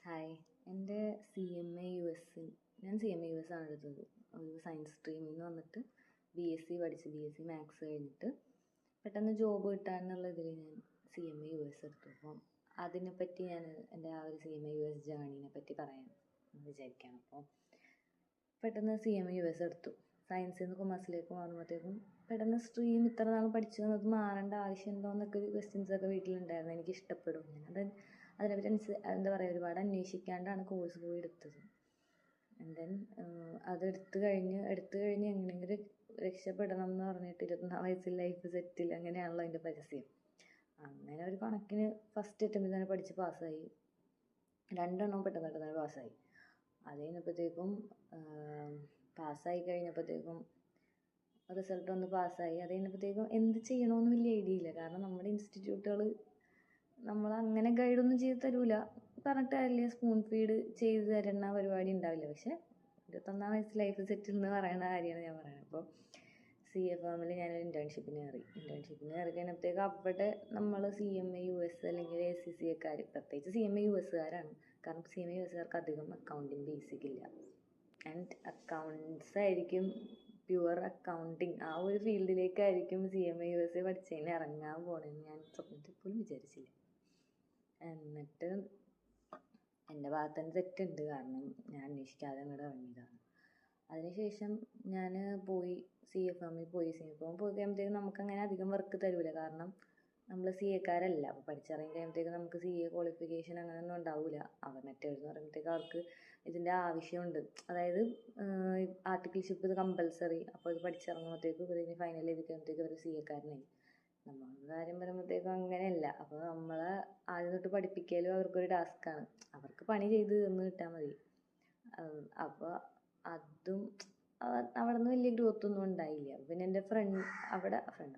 Hi. എൻ്റെ C M A U S ഞാൻ C M A U S ആണ് എടുത്തത്. ഒരു സയൻസ് സ്ട്രീമിൽ നിന്ന് വന്നിട്ട് ബി എസ് സി പഠിച്ച് BSc മാത്സ് കഴിഞ്ഞിട്ട് പെട്ടെന്ന് ജോബ് കിട്ടാമെന്നുള്ള ഇതിൽ ഞാൻ C M A U S എടുത്തു. അപ്പം അതിനെപ്പറ്റി ഞാൻ എൻ്റെ ആ ഒരു C M A U S ജേർണീനെ പറ്റി പറയാൻ വിചാരിക്കുകയാണ്. അപ്പോൾ പെട്ടെന്ന് C M A U S എടുത്തു. സയൻസിൽ നിന്ന് കൊമേഴ്സിലേക്ക് മാറുമ്പോഴത്തേക്കും പെട്ടെന്ന് സ്ട്രീം ഇത്ര നാൾ പഠിച്ചു വന്നത് മാറേണ്ട ആവശ്യമുണ്ടോ എന്നൊക്കെ ഒരു ക്വസ്റ്റ്യൻസൊക്കെ വീട്ടിലുണ്ടായിരുന്നു. എനിക്ക് ഇഷ്ടപ്പെടും. ഞാനത് അതിനെപ്പറ്റി എന്താ പറയുക, ഒരുപാട് അന്വേഷിക്കാണ്ടാണ് കോഴ്സ് പോയി എടുത്തത്. ആൻഡ് ദെൻ എടുത്തു കഴിഞ്ഞ് എങ്ങനെയെങ്കിലും രക്ഷപ്പെടണം എന്ന് പറഞ്ഞിട്ട് 24 വയസ്സിൽ ലൈഫ് സെറ്റിൽ, അങ്ങനെയാണല്ലോ അതിൻ്റെ പരസ്യം. അങ്ങനെ ഒരു കണക്കിന് ഫസ്റ്റ് അറ്റംപ്റ്റിൽ തന്നെ പഠിച്ച് പാസ്സായി. 2 എണ്ണം പെട്ടെന്ന് തന്നെ പാസ്സായി. അത് കഴിഞ്ഞപ്പോഴത്തേക്കും പാസ്സായി കഴിഞ്ഞപ്പോഴത്തേക്കും റിസൾട്ട് വന്ന് പാസ്സായി. അത് കഴിഞ്ഞപ്പോഴത്തേക്കും എന്ത് ചെയ്യണമെന്ന് വലിയ ഐഡിയ ഇല്ല. കാരണം നമ്മുടെ ഇൻസ്റ്റിറ്റ്യൂട്ടുകൾ നമ്മളങ്ങനെ ഗൈഡൊന്നും ചെയ്ത് തരൂല. പറഞ്ഞിട്ട് കാര്യമില്ല, സ്പൂൺ ഫീഡ് ചെയ്ത് തരുന്ന പരിപാടി ഉണ്ടാവില്ല. പക്ഷേ 21 വയസ്സ് ലൈഫ് സെറ്റിൽ എന്ന് പറയുന്ന കാര്യമാണ് ഞാൻ പറയുന്നത്. അപ്പോൾ സി എഫ് എമ്മിൽ ഞാനൊരു ഇൻറ്റേൺഷിപ്പിന് കയറി കഴിഞ്ഞപ്പോഴത്തേക്ക് അവിടെ നമ്മൾ C M A U S അല്ലെങ്കിൽ ACCA പ്രത്യേകിച്ച് സി എം എ യു എസ്സുകാരാണ്. കാരണം സി എം എ യു എസ്സുകാർക്ക് അധികം അക്കൗണ്ടിങ് ബേസിക് ഇല്ല. ആൻഡ് അക്കൗണ്ട്സ് ആയിരിക്കും, പ്യുവർ അക്കൗണ്ടിങ് ആ ഒരു ഫീൽഡിലേക്കായിരിക്കും C M A U S പഠിച്ചതിന് ഇറങ്ങാൻ പോകണമെന്ന് ഞാൻ സ്വപ്നത്തിൽ പോലും വിചാരിച്ചില്ല. എന്നിട്ട് എൻ്റെ ഭാഗത്ത് തന്നെ തെറ്റുണ്ട്. കാരണം ഞാൻ അന്വേഷിക്കാതെ അങ്ങോട്ട് ഇറങ്ങിയതാണ്. അതിനുശേഷം ഞാൻ പോയി സി എഫ് എമ്മിൽ പോയി കഴിയുമ്പോഴത്തേക്കും നമുക്കങ്ങനെ അധികം വർക്ക് തരൂല. കാരണം നമ്മൾ സി എക്കാരല്ല. അപ്പോൾ പഠിച്ചിറങ്ങി കഴിയുമ്പോഴത്തേക്കും നമുക്ക് CA ക്വാളിഫിക്കേഷൻ അങ്ങനെയൊന്നും ഉണ്ടാവില്ല. മറ്റേതെന്ന് പറയുമ്പോഴത്തേക്ക് അവർക്ക് ഇതിൻ്റെ ആവശ്യമുണ്ട്. അതായത് ആർട്ടിക്കിൾഷിപ്പ് ഇത് കമ്പൽസറി. അപ്പോൾ ഇത് പഠിച്ചിറങ്ങുമ്പോഴത്തേക്കും ഇതിന് ഫൈനൽ ചെയ്ത് കഴിയുമ്പോഴത്തേക്കും അവർ CA കാരനായി. നമ്മളുടെ കാര്യം വരുമ്പോഴത്തേക്കും അങ്ങനെയല്ല. അപ്പോൾ നമ്മളെ ആദ്യം തൊട്ട് പഠിപ്പിക്കലും അവർക്കൊരു ടാസ്ക്കാണ്. അവർക്ക് പണി ചെയ്ത് തീർന്ന് കിട്ടാൽ മതി. അപ്പോൾ അതും അവിടെ നിന്ന് വലിയ ഗ്രോത്ത് ഒന്നും ഉണ്ടായില്ല. പിന്നെ എൻ്റെ ഫ്രണ്ട്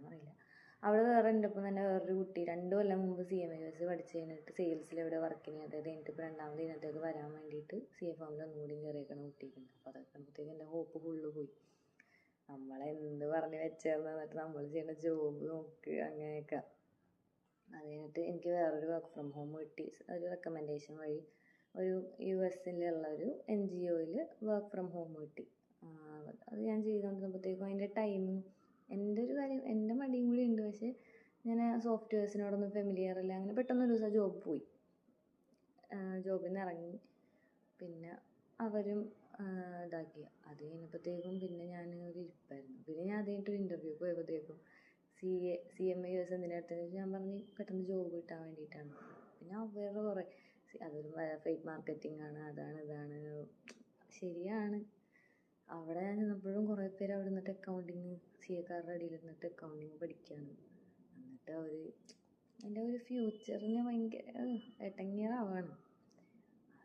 പറയില്ല, അവിടെ വേറെ എൻ്റെ ഒപ്പം തന്നെ വേറൊരു കുട്ടി 2 കൊല്ലം മുമ്പ് CMAS പഠിച്ച് കഴിഞ്ഞിട്ട് സെയിൽസിൽ ഇവിടെ വർക്ക് ചെയ്യുന്നത്. അത് കഴിഞ്ഞിട്ട് ഇപ്പോൾ 2ാമത് ഇതിനകത്തേക്ക് വരാൻ വേണ്ടിയിട്ട് CF എമ്മിൽ ഒന്നുകൂടി കയറിയേക്കണ കുട്ടിക്കുണ്ട്. അപ്പോൾ അതൊക്കെ ആകുമ്പോഴത്തേക്കും എൻ്റെ ഹോപ്പ് ഫുള്ള് പോയി. നമ്മളെന്ത് പറഞ്ഞ് വെച്ചേർന്ന് എന്നിട്ട് നമ്മൾ ചെയ്യുന്ന ജോബ് നോക്ക്, അങ്ങനെയൊക്കെ. അത് കഴിഞ്ഞിട്ട് എനിക്ക് വേറൊരു വർക്ക് ഫ്രം ഹോം കിട്ടി. ഒരു റെക്കമെൻഡേഷൻ വഴി ഒരു US-ലുള്ള ഒരു NGOയിൽ വർക്ക് ഫ്രം ഹോം കിട്ടി. അത് ഞാൻ ചെയ്തുകൊണ്ടിരുന്നപ്പോഴത്തേക്കും അതിൻ്റെ ടൈമും എൻ്റെ മടിയും കൂടി ഉണ്ട്. പക്ഷേ ഞാൻ സോഫ്റ്റ്വെയർസിനോടൊന്നും ഫെമിലിയർ അല്ല. അങ്ങനെ പെട്ടെന്നൊരു ദിവസം ജോബ് പോയി. ജോബിൽ നിന്ന് ഇറങ്ങി. പിന്നെ അവരും ഇതാക്കി. അത് കഴിഞ്ഞപ്പോഴത്തേക്കും പിന്നെ ഞാൻ ഒരു ഇരിപ്പായിരുന്നു. പിന്നെ ഞാൻ അത് കഴിഞ്ഞിട്ടൊരു ഇൻ്റർവ്യൂക്ക് പോയപ്പോഴത്തേക്കും CMA US എന്തിനടുത്ത് ഞാൻ പറഞ്ഞ് പെട്ടെന്ന് ജോബ് കിട്ടാൻ വേണ്ടിയിട്ടാണ്. പിന്നെ വേറെ കുറേ അതൊരു ഫേക്ക് മാർക്കറ്റിംഗ് ആണ്, അതാണ് ഇതാണ്. ശരിയാണ്. അവിടെ ഞാൻ ചെന്നപ്പോഴും കുറേ പേര് അവിടെ നിന്നിട്ട് അക്കൗണ്ടിങ് CA-കാരുടെ അടിയിൽ നിന്നിട്ട് അക്കൗണ്ടിങ് പഠിക്കുകയാണ്. എന്നിട്ട് അവർ എൻ്റെ ഒരു ഫ്യൂച്ചറിന് ഭയങ്കര എട്ടങ്ങിയറാവാണ്.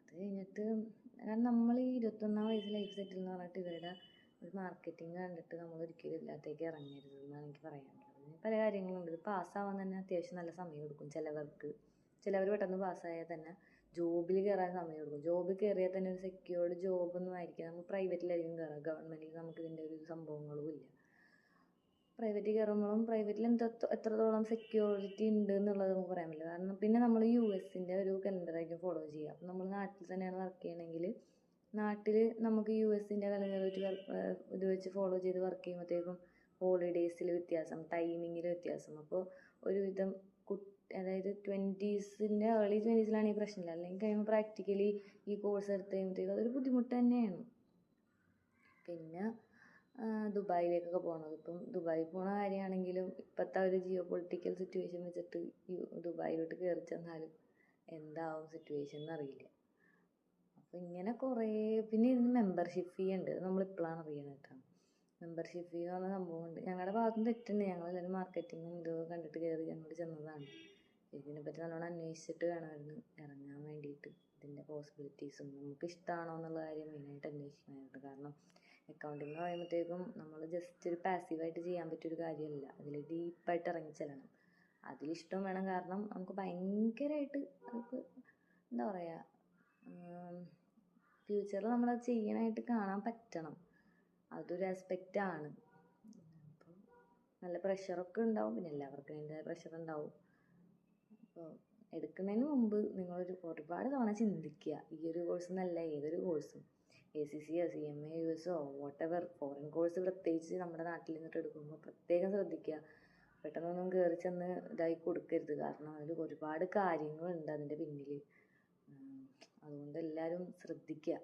അത് കഴിഞ്ഞിട്ട് കാരണം നമ്മൾ ഈ 21 വയസ്സ് ലൈഫ് സെറ്റിൽ എന്ന് പറഞ്ഞിട്ട് ഇവരുടെ ഒരു മാർക്കറ്റിംഗ് കണ്ടിട്ട് നമ്മൾ ഒരിക്കലും ഇതിനകത്തേക്ക് ഇറങ്ങരുത് എന്നാണ് എനിക്ക് പറയാനുള്ളത്. പല കാര്യങ്ങളുണ്ട്. ഇത് പാസ്സാവാൻ തന്നെ അത്യാവശ്യം നല്ല സമയം എടുക്കും. ചിലവർ പെട്ടെന്ന് പാസ്സായാൽ തന്നെ ജോബിൽ കയറാൻ സമയം എടുക്കും. ജോബിൽ കയറിയാൽ തന്നെ ഒരു സെക്യൂർഡ് ജോബൊന്നും ആയിരിക്കും. നമ്മൾ പ്രൈവറ്റിലായിരിക്കും കയറുക. ഗവൺമെൻറ്റിൽ നമുക്ക് ഇതിൻ്റെ ഒരു സംഭവങ്ങളും ഇല്ല. പ്രൈവറ്റിൽ കയറുമ്പോഴും പ്രൈവറ്റിൽ എത്രത്തോളം സെക്യൂരിറ്റി ഉണ്ട് എന്നുള്ളത് നമുക്ക് പറയാൻ പറ്റില്ല. കാരണം പിന്നെ നമ്മൾ US-ൻ്റെ ഒരു കലണ്ടറായിരിക്കും ഫോളോ ചെയ്യുക. അപ്പം നമ്മൾ നാട്ടിൽ തന്നെയാണ് വർക്ക് ചെയ്യണമെങ്കിൽ നാട്ടിൽ നമുക്ക് US-ൻ്റെ കലണ്ടർ ഇത് വെച്ച് ഫോളോ ചെയ്ത് വർക്ക് ചെയ്യുമ്പോഴത്തേക്കും ഹോളിഡേയ്സിൽ വ്യത്യാസം, ടൈമിങ്ങിൽ വ്യത്യാസം. അപ്പോൾ ഒരുവിധം അതായത് 20s-ൻ്റെ ഏർലി 20s-ലാണ് ഈ പ്രശ്നമില്ല. അല്ലെങ്കിൽ കഴിയുമ്പോൾ പ്രാക്ടിക്കലി ഈ കോഴ്സ് എടുത്ത് കഴിയുമ്പോഴത്തേക്കും അതൊരു ബുദ്ധിമുട്ട് തന്നെയാണ്. പിന്നെ ദുബായിലേക്കൊക്കെ പോകണത്. ഇപ്പം ദുബായിൽ പോണ കാര്യമാണെങ്കിലും ഇപ്പോഴത്തെ ഒരു ജിയോ പൊളിറ്റിക്കൽ സിറ്റുവേഷൻ വെച്ചിട്ട് ദുബായിലോട്ട് കയറി ചെന്നാലും എന്താവും സിറ്റുവേഷൻ എന്നറിയില്ല. അപ്പോൾ ഇങ്ങനെ കുറേ പിന്നെ ഇതിന് മെമ്പർഷിപ്പ് ഫീ ഉണ്ട്. നമ്മളിപ്പോഴാണ് അറിയണത് കേട്ടോ. മെമ്പർഷിപ്പ് ഫീ എന്ന് പറഞ്ഞ സംഭവമുണ്ട്. ഞങ്ങളുടെ ഭാഗത്തുനിന്ന് തെറ്റുണ്ട്. ഞങ്ങളെല്ലാവരും മാർക്കറ്റിങ്ങും ഇതൊക്കെ കണ്ടിട്ട് കയറി ഞങ്ങൾ ചെന്നതാണ്. ഇതിനെപ്പറ്റി നല്ലോണം അന്വേഷിച്ചിട്ട് വേണമായിരുന്നു ഇറങ്ങാൻ വേണ്ടിയിട്ട്. ഇതിൻ്റെ പോസിബിലിറ്റീസും നമുക്ക് ഇഷ്ടമാണോ എന്നുള്ള കാര്യം മെയിനായിട്ട് അന്വേഷിക്കാനായിട്ട്. കാരണം അക്കൗണ്ടിങ് എന്ന് പറയുമ്പോഴത്തേക്കും നമ്മൾ ജസ്റ്റ് ഒരു പാസീവായിട്ട് ചെയ്യാൻ പറ്റിയൊരു കാര്യമല്ല. അതിൽ ഡീപ്പായിട്ട് ഇറങ്ങിച്ചെല്ലണം. അതിലിഷ്ടം വേണം. കാരണം നമുക്ക് ഭയങ്കരമായിട്ട് നമുക്ക് എന്താ പറയുക, ഫ്യൂച്ചറിൽ നമ്മളത് ചെയ്യാനായിട്ട് കാണാൻ പറ്റണം. അതൊരു ആസ്പെക്റ്റാണ്. അപ്പോൾ നല്ല പ്രഷറൊക്കെ ഉണ്ടാവും. പിന്നെ എല്ലാവർക്കും അതിൻ്റെ പ്രഷർ ഉണ്ടാവും. അപ്പോൾ എടുക്കുന്നതിന് മുമ്പ് നിങ്ങളൊരു ഒരുപാട് തവണ ചിന്തിക്കുക. ഈ ഒരു കോഴ്സ് എന്നല്ല ഏതൊരു കോഴ്സും, ACCയോ CMA US whatever foreign course പ്രത്യേകിച്ച് നമ്മുടെ നാട്ടിൽ നിന്നിട്ട് എടുക്കുമ്പോൾ പ്രത്യേകം ശ്രദ്ധിക്കുക. പെട്ടെന്നൊന്നും കയറി ചെന്ന് ഇതായി കൊടുക്കരുത്. കാരണം അതിൽ ഒരുപാട് കാര്യങ്ങളുണ്ട് അതിൻ്റെ പിന്നിൽ. അതുകൊണ്ട് എല്ലാവരും ശ്രദ്ധിക്കുക.